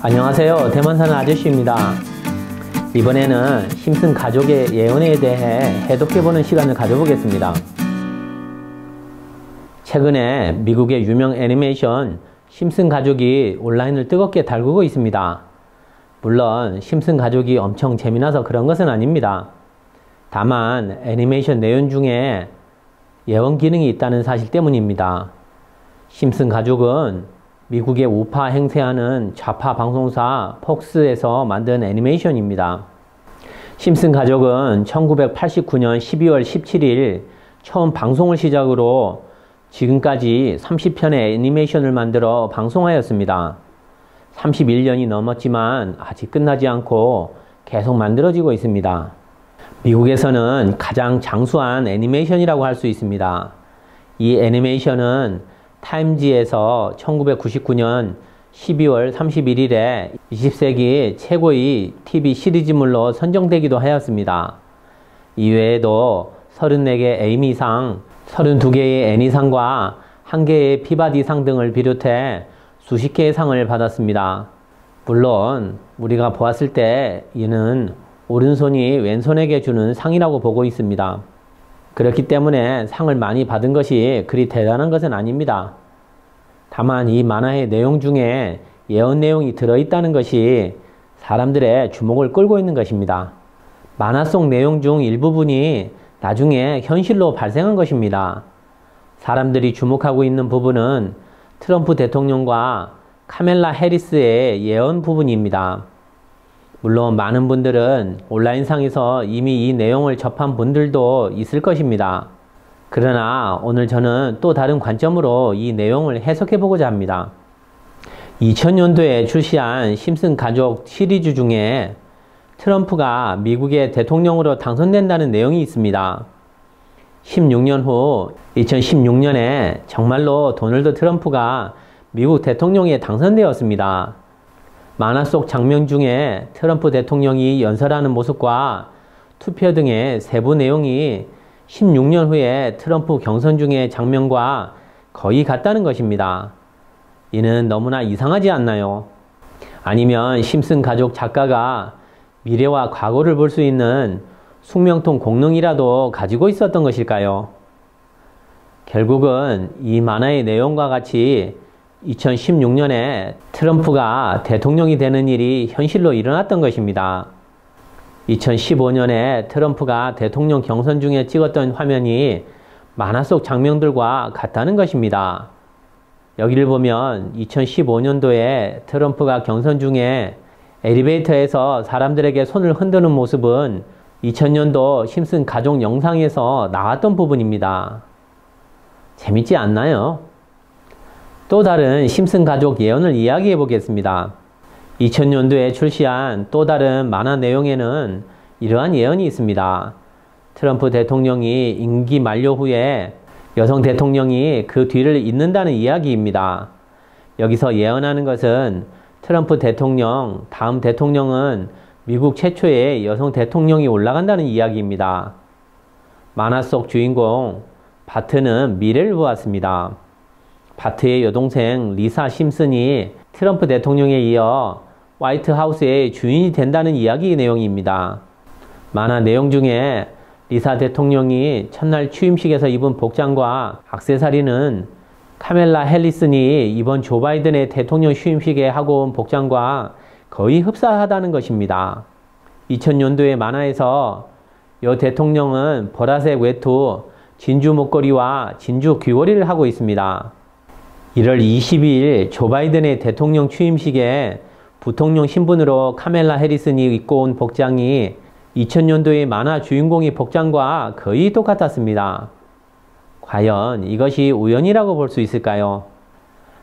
안녕하세요. 대만 사는 아저씨입니다. 이번에는 심슨 가족의 예언에 대해 해독해보는 시간을 가져보겠습니다. 최근에 미국의 유명 애니메이션 심슨 가족이 온라인을 뜨겁게 달구고 있습니다. 물론 심슨 가족이 엄청 재미나서 그런 것은 아닙니다. 다만 애니메이션 내용 중에 예언 기능이 있다는 사실 때문입니다. 심슨 가족은 미국의 우파 행세하는 좌파 방송사 폭스에서 만든 애니메이션입니다. 심슨 가족은 1989년 12월 17일 처음 방송을 시작으로 지금까지 30편의 애니메이션을 만들어 방송하였습니다. 31년이 넘었지만 아직 끝나지 않고 계속 만들어지고 있습니다. 미국에서는 가장 장수한 애니메이션이라고 할 수 있습니다. 이 애니메이션은 타임지에서 1999년 12월 31일에 20세기 최고의 TV 시리즈물로 선정되기도 하였습니다. 이외에도 34개 에이미상, 32개의 애니상과 1개의 피바디상 등을 비롯해 수십 개의 상을 받았습니다. 물론 우리가 보았을 때 이는 오른손이 왼손에게 주는 상이라고 보고 있습니다. 그렇기 때문에 상을 많이 받은 것이 그리 대단한 것은 아닙니다. 다만 이 만화의 내용 중에 예언 내용이 들어있다는 것이 사람들의 주목을 끌고 있는 것입니다. 만화 속 내용 중 일부분이 나중에 현실로 발생한 것입니다. 사람들이 주목하고 있는 부분은 트럼프 대통령과 카멜라 해리스의 예언 부분입니다. 물론 많은 분들은 온라인상에서 이미 이 내용을 접한 분들도 있을 것입니다. 그러나 오늘 저는 또 다른 관점으로 이 내용을 해석해 보고자 합니다. 2000년도에 출시한 심슨 가족 시리즈 중에 트럼프가 미국의 대통령으로 당선된다는 내용이 있습니다. 16년 후 2016년에 정말로 도널드 트럼프가 미국 대통령에 당선되었습니다. 만화 속 장면 중에 트럼프 대통령이 연설하는 모습과 투표 등의 세부 내용이 16년 후에 트럼프 경선 중의 장면과 거의 같다는 것입니다. 이는 너무나 이상하지 않나요? 아니면 심슨 가족 작가가 미래와 과거를 볼 수 있는 숙명통 공능이라도 가지고 있었던 것일까요? 결국은 이 만화의 내용과 같이 2016년에 트럼프가 대통령이 되는 일이 현실로 일어났던 것입니다. 2015년에 트럼프가 대통령 경선 중에 찍었던 화면이 만화 속 장면들과 같다는 것입니다. 여기를 보면 2015년도에 트럼프가 경선 중에 엘리베이터에서 사람들에게 손을 흔드는 모습은 2000년도 심슨 가족 영상에서 나왔던 부분입니다. 재밌지 않나요? 또 다른 심슨 가족 예언을 이야기해 보겠습니다. 2000년도에 출시한 또 다른 만화 내용에는 이러한 예언이 있습니다. 트럼프 대통령이 임기 만료 후에 여성 대통령이 그 뒤를 잇는다는 이야기입니다. 여기서 예언하는 것은 트럼프 대통령, 다음 대통령은 미국 최초의 여성 대통령이 올라간다는 이야기입니다. 만화 속 주인공 바트는 미래를 보았습니다. 바트의 여동생 리사 심슨이 트럼프 대통령에 이어 화이트하우스의 주인이 된다는 이야기 내용입니다. 만화 내용 중에 리사 대통령이 첫날 취임식에서 입은 복장과 액세서리는 카멜라 해리슨이 이번 조 바이든의 대통령 취임식에 하고 온 복장과 거의 흡사하다는 것입니다. 2000년도의 만화에서 여 대통령은 보라색 외투, 진주 목걸이와 진주 귀걸이를 하고 있습니다. 1월 22일 조 바이든의 대통령 취임식에 부통령 신분으로 카멜라 해리슨이 입고 온 복장이 2000년도의 만화 주인공의 복장과 거의 똑같았습니다. 과연 이것이 우연이라고 볼 수 있을까요?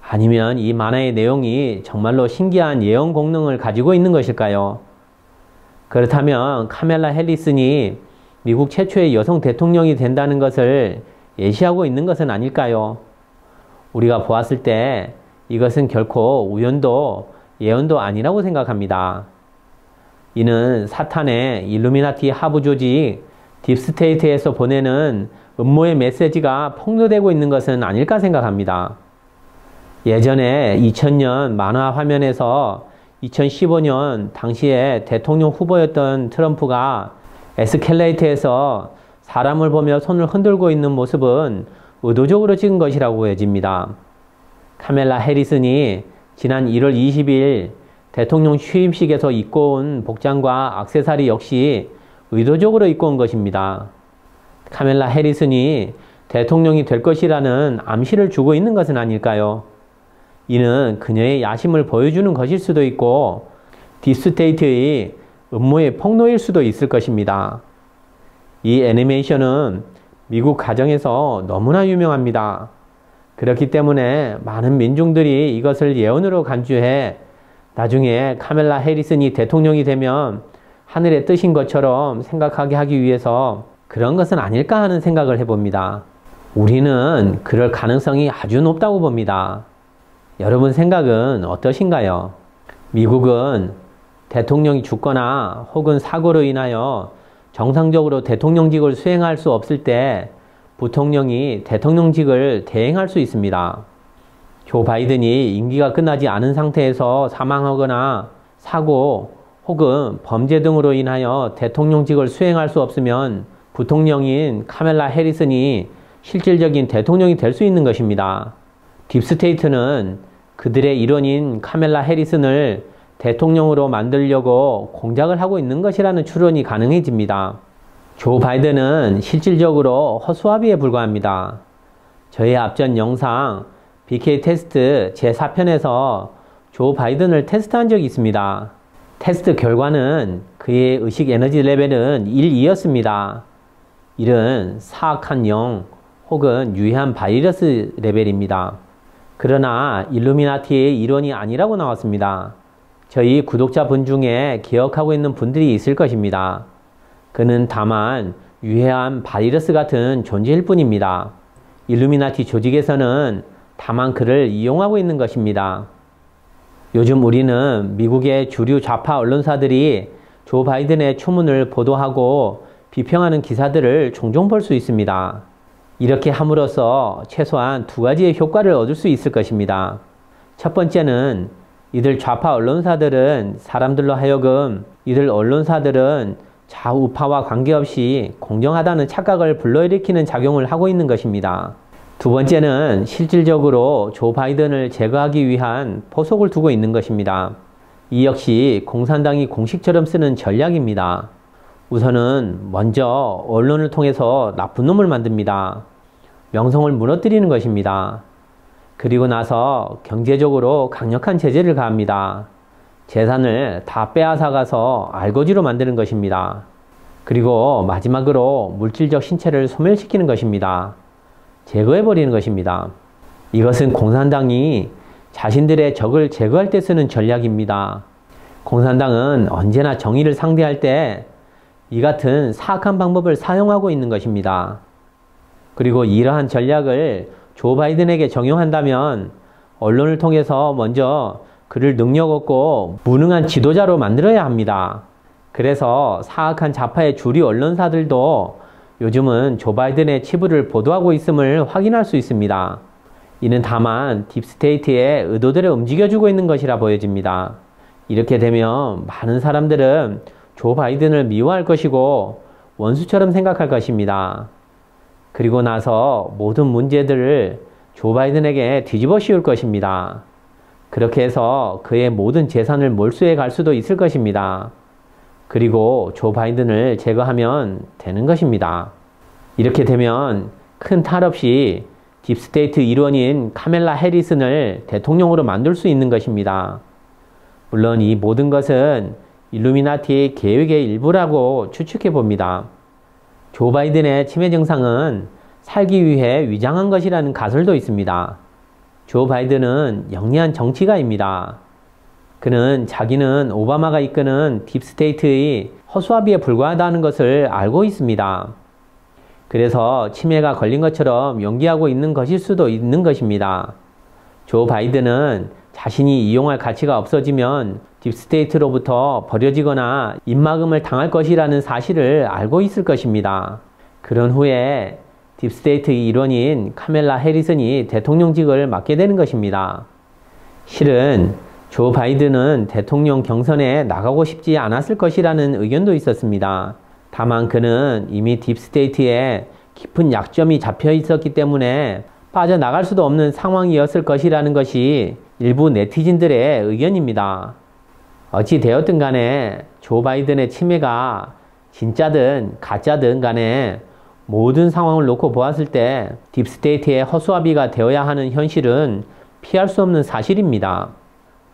아니면 이 만화의 내용이 정말로 신기한 예언 공능을 가지고 있는 것일까요? 그렇다면 카멜라 해리슨이 미국 최초의 여성 대통령이 된다는 것을 예시하고 있는 것은 아닐까요? 우리가 보았을 때 이것은 결코 우연도 예언도 아니라고 생각합니다. 이는 사탄의 일루미나티 하부 조직 딥스테이트에서 보내는 음모의 메시지가 폭로되고 있는 것은 아닐까 생각합니다. 예전에 2000년 만화 화면에서 2015년 당시에 대통령 후보였던 트럼프가 에스컬레이터에서 사람을 보며 손을 흔들고 있는 모습은 의도적으로 찍은 것이라고 보여집니다. 카멜라 해리슨이 지난 1월 20일 대통령 취임식에서 입고 온 복장과 액세서리 역시 의도적으로 입고 온 것입니다. 카멜라 해리슨이 대통령이 될 것이라는 암시를 주고 있는 것은 아닐까요? 이는 그녀의 야심을 보여주는 것일 수도 있고 딥스테이트의 음모의 폭로일 수도 있을 것입니다. 이 애니메이션은 미국 가정에서 너무나 유명합니다. 그렇기 때문에 많은 민중들이 이것을 예언으로 간주해 나중에 카멜라 해리슨이 대통령이 되면 하늘의 뜻인 것처럼 생각하게 하기 위해서 그런 것은 아닐까 하는 생각을 해봅니다. 우리는 그럴 가능성이 아주 높다고 봅니다. 여러분 생각은 어떠신가요? 미국은 대통령이 죽거나 혹은 사고로 인하여 정상적으로 대통령직을 수행할 수 없을 때 부통령이 대통령직을 대행할 수 있습니다. 조 바이든이 임기가 끝나지 않은 상태에서 사망하거나 사고 혹은 범죄 등으로 인하여 대통령직을 수행할 수 없으면 부통령인 카멜라 해리슨이 실질적인 대통령이 될 수 있는 것입니다. 딥스테이트는 그들의 일원인 카멜라 해리슨을 대통령으로 만들려고 공작을 하고 있는 것이라는 추론이 가능해집니다. 조 바이든은 실질적으로 허수아비에 불과합니다. 저의 앞전 영상 BK 테스트 제4편에서 조 바이든을 테스트한 적이 있습니다. 테스트 결과는 그의 의식 에너지 레벨은 1, 2였습니다. 1은 사악한 영 혹은 유해한 바이러스 레벨입니다. 그러나 일루미나티의 일원이 아니라고 나왔습니다. 저희 구독자분 중에 기억하고 있는 분들이 있을 것입니다. 그는 다만 유해한 바이러스 같은 존재일 뿐입니다. 일루미나티 조직에서는 다만 그를 이용하고 있는 것입니다. 요즘 우리는 미국의 주류 좌파 언론사들이 조 바이든의 추문을 보도하고 비평하는 기사들을 종종 볼 수 있습니다. 이렇게 함으로써 최소한 두 가지의 효과를 얻을 수 있을 것입니다. 첫 번째는 이들 좌파 언론사들은 사람들로 하여금 이들 언론사들은 좌우파와 관계없이 공정하다는 착각을 불러일으키는 작용을 하고 있는 것입니다. 두 번째는 실질적으로 조 바이든을 제거하기 위한 포석을 두고 있는 것입니다. 이 역시 공산당이 공식처럼 쓰는 전략입니다. 우선은 먼저 언론을 통해서 나쁜 놈을 만듭니다. 명성을 무너뜨리는 것입니다. 그리고 나서 경제적으로 강력한 제재를 가합니다. 재산을 다 빼앗아가서 알거지로 만드는 것입니다. 그리고 마지막으로 물질적 신체를 소멸시키는 것입니다. 제거해버리는 것입니다. 이것은 공산당이 자신들의 적을 제거할 때 쓰는 전략입니다. 공산당은 언제나 정의를 상대할 때 이 같은 사악한 방법을 사용하고 있는 것입니다. 그리고 이러한 전략을 조 바이든에게 적용한다면 언론을 통해서 먼저 그를 능력 없고 무능한 지도자로 만들어야 합니다. 그래서 사악한 좌파의 주류 언론사들도 요즘은 조 바이든의 치부를 보도하고 있음을 확인할 수 있습니다. 이는 다만 딥스테이트의 의도대로 움직여주고 있는 것이라 보여집니다. 이렇게 되면 많은 사람들은 조 바이든을 미워할 것이고 원수처럼 생각할 것입니다. 그리고 나서 모든 문제들을 조 바이든에게 뒤집어 씌울 것입니다. 그렇게 해서 그의 모든 재산을 몰수해 갈 수도 있을 것입니다. 그리고 조 바이든을 제거하면 되는 것입니다. 이렇게 되면 큰 탈 없이 딥스테이트 일원인 카멜라 해리슨을 대통령으로 만들 수 있는 것입니다. 물론 이 모든 것은 일루미나티의 계획의 일부라고 추측해 봅니다. 조 바이든의 치매 증상은 살기 위해 위장한 것이라는 가설도 있습니다. 조 바이든은 영리한 정치가입니다. 그는 자기는 오바마가 이끄는 딥스테이트의 허수아비에 불과하다는 것을 알고 있습니다. 그래서 치매가 걸린 것처럼 연기하고 있는 것일 수도 있는 것입니다. 조 바이든은 자신이 이용할 가치가 없어지면 딥스테이트로부터 버려지거나 입막음을 당할 것이라는 사실을 알고 있을 것입니다. 그런 후에 딥스테이트의 일원인 카멜라 해리슨이 대통령직을 맡게 되는 것입니다. 실은 조 바이든은 대통령 경선에 나가고 싶지 않았을 것이라는 의견도 있었습니다. 다만 그는 이미 딥스테이트에 깊은 약점이 잡혀 있었기 때문에 빠져나갈 수도 없는 상황이었을 것이라는 것이 일부 네티즌들의 의견입니다. 어찌 되었든 간에 조 바이든의 침해가 진짜든 가짜든 간에 모든 상황을 놓고 보았을 때 딥스테이트의 허수아비가 되어야 하는 현실은 피할 수 없는 사실입니다.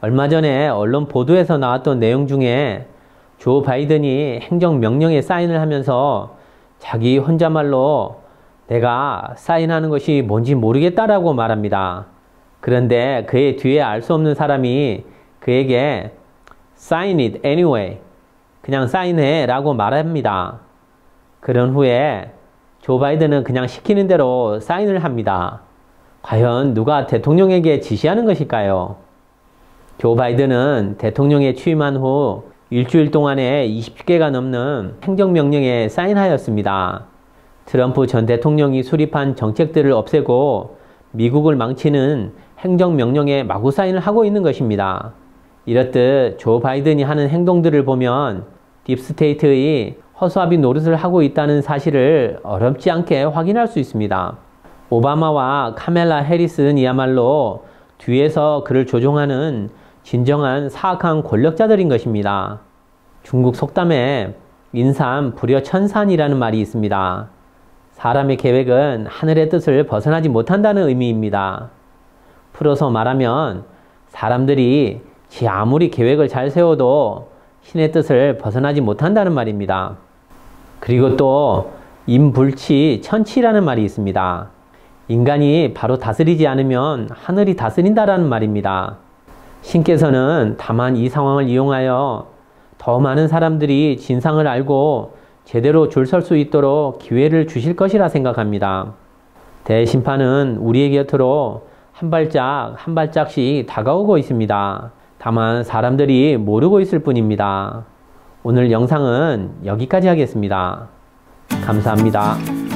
얼마 전에 언론 보도에서 나왔던 내용 중에 조 바이든이 행정명령에 사인을 하면서 자기 혼자말로 내가 사인하는 것이 뭔지 모르겠다라고 말합니다. 그런데 그의 뒤에 알 수 없는 사람이 그에게 Sign it anyway. 그냥 사인해 라고 말합니다. 그런 후에 조 바이든은 그냥 시키는 대로 사인을 합니다. 과연 누가 대통령에게 지시하는 것일까요? 조 바이든은 대통령에 취임한 후 일주일 동안에 20개가 넘는 행정명령에 사인하였습니다. 트럼프 전 대통령이 수립한 정책들을 없애고 미국을 망치는 행정명령에 마구 사인을 하고 있는 것입니다. 이렇듯 조 바이든이 하는 행동들을 보면 딥스테이트의 허수아비 노릇을 하고 있다는 사실을 어렵지 않게 확인할 수 있습니다. 오바마와 카멜라 해리스는이야말로 뒤에서 그를 조종하는 진정한 사악한 권력자들인 것입니다. 중국 속담에 인산 불여천산이라는 말이 있습니다. 사람의 계획은 하늘의 뜻을 벗어나지 못한다는 의미입니다. 풀어서 말하면 사람들이 지 아무리 계획을 잘 세워도 신의 뜻을 벗어나지 못한다는 말입니다. 그리고 또 임불치 천치라는 말이 있습니다. 인간이 바로 다스리지 않으면 하늘이 다스린다라는 말입니다. 신께서는 다만 이 상황을 이용하여 더 많은 사람들이 진상을 알고 제대로 줄 설 수 있도록 기회를 주실 것이라 생각합니다. 대심판은 우리의 곁으로 한 발짝 한 발짝씩 다가오고 있습니다. 다만 사람들이 모르고 있을 뿐입니다. 오늘 영상은 여기까지 하겠습니다. 감사합니다.